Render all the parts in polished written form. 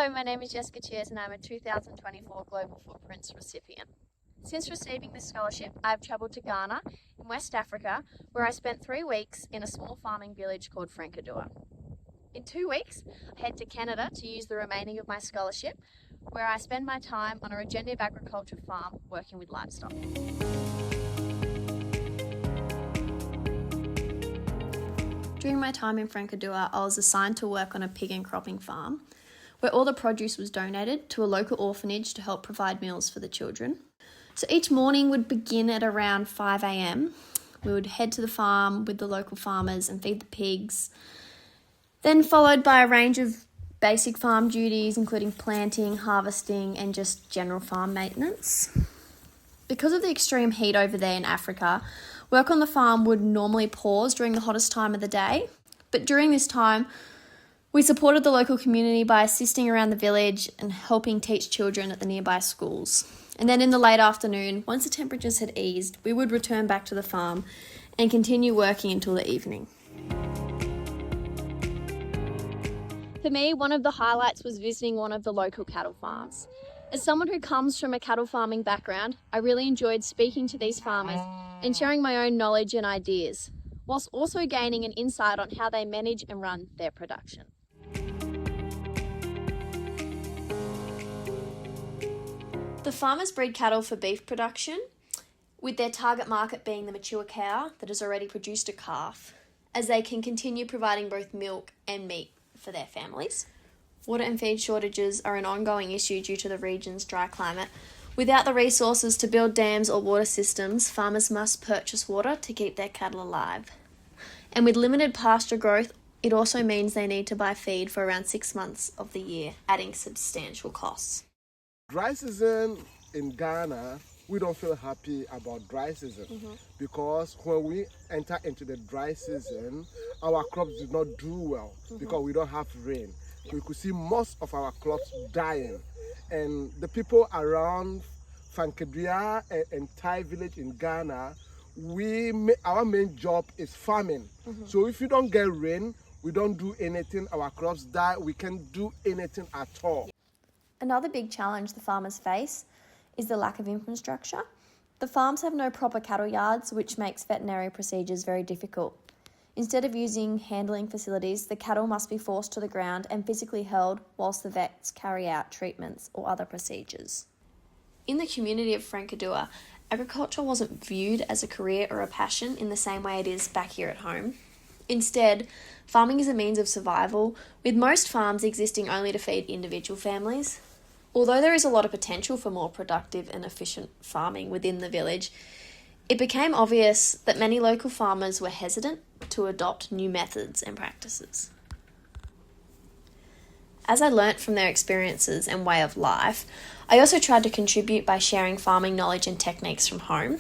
Hello, my name is Jess and I'm a 2024 Global Footprints recipient. Since receiving this scholarship, I've travelled to Ghana in West Africa, where I spent 3 weeks in a small farming village called Frankadua. In 2 weeks, I head to Canada to use the remaining of my scholarship, where I spend my time on a regenerative agriculture farm working with livestock. During my time in Frankadua, I was assigned to work on a pig and cropping farm, where all the produce was donated to a local orphanage to help provide meals for the children. So each morning would begin at around 5 a.m. We would head to the farm with the local farmers and feed the pigs, then followed by a range of basic farm duties, including planting, harvesting, and just general farm maintenance. Because of the extreme heat over there in Africa, work on the farm would normally pause during the hottest time of the day, but during this time, we supported the local community by assisting around the village and helping teach children at the nearby schools. And then in the late afternoon, once the temperatures had eased, we would return back to the farm and continue working until the evening. For me, one of the highlights was visiting one of the local cattle farms. As someone who comes from a cattle farming background, I really enjoyed speaking to these farmers and sharing my own knowledge and ideas, whilst also gaining an insight on how they manage and run their production. The farmers breed cattle for beef production, with their target market being the mature cow that has already produced a calf, as they can continue providing both milk and meat for their families. Water and feed shortages are an ongoing issue due to the region's dry climate. Without the resources to build dams or water systems, farmers must purchase water to keep their cattle alive. And with limited pasture growth, it also means they need to buy feed for around 6 months of the year, adding substantial costs. Dry season in Ghana, we don't feel happy about dry season because when we enter into the dry season, our crops do not do well because we don't have rain. We could see most of our crops dying, and the people around Frankadua and Thai village in Ghana, our main job is farming. So if you don't get rain, we don't do anything, our crops die, we can't do anything at all. Another big challenge the farmers face is the lack of infrastructure. The farms have no proper cattle yards, which makes veterinary procedures very difficult. Instead of using handling facilities, the cattle must be forced to the ground and physically held whilst the vets carry out treatments or other procedures. In the community of Frankadua, agriculture wasn't viewed as a career or a passion in the same way it is back here at home. Instead, farming is a means of survival, with most farms existing only to feed individual families. Although there is a lot of potential for more productive and efficient farming within the village, it became obvious that many local farmers were hesitant to adopt new methods and practices. As I learnt from their experiences and way of life, I also tried to contribute by sharing farming knowledge and techniques from home.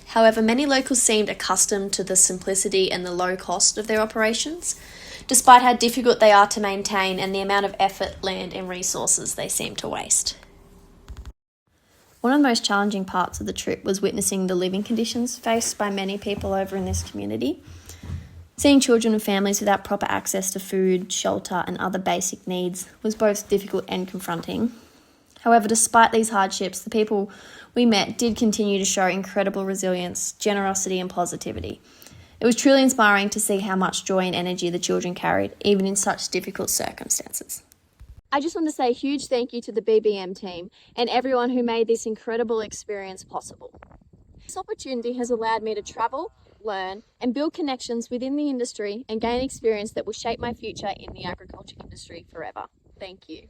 However, many locals seemed accustomed to the simplicity and the low cost of their operations, despite how difficult they are to maintain and the amount of effort, land and resources they seem to waste. One of the most challenging parts of the trip was witnessing the living conditions faced by many people over in this community. Seeing children and families without proper access to food, shelter and other basic needs was both difficult and confronting. However, despite these hardships, the people we met did continue to show incredible resilience, generosity and positivity. It was truly inspiring to see how much joy and energy the children carried, even in such difficult circumstances. I just want to say a huge thank you to the BBM team and everyone who made this incredible experience possible. This opportunity has allowed me to travel, learn and build connections within the industry and gain experience that will shape my future in the agriculture industry forever. Thank you.